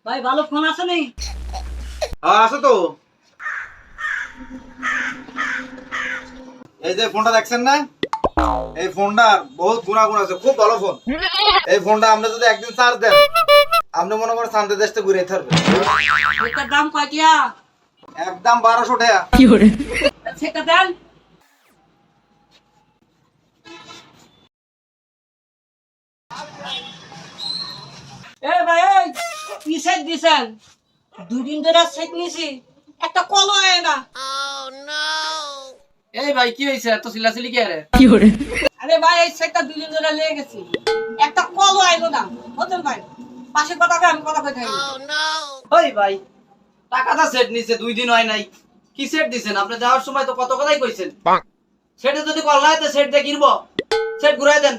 ভাই ভালো ফোন আছে নি? হ্যাঁ আছে তো। এই যে ফোনটা দেখছেন না, এই ফোনটার বহুত গুণাগুণ আছে, খুব ভালো ফোন। এই ফোনটা আপনি যদি একদিন চার্জ দেন, আপনি মনে করেন শান্তি দেশে ঘুরে থাকবে। এটার দাম কয় টিয়া? একদম 1200 টাকা। সেটা দেন। এ ভাই এই কি সেট দিছেন? দুদিন ধরে সেট নিছি, একটা কলও আয় না। এই ভাই কি হয়েছে এত চিল্লাচিল্লি কি আরে? আরে ভাই এই সেটটা দুদিন ধরে লেগে গেছি, একটা কলও আইলো না। বুঝলেন ভাই, পাশে কথা কই আমি কথা কই থাকি। ওই ভাই টাকাটা সেট নিছে 2 দিন হয় নাই, কি সেট দিছেন? আপনি যাওয়ার সময় তো কত কথাই কইছেন। সেটে যদি কল নাই তো সেট দিয়ে কিনবো, সেট ঘুরাই দেন।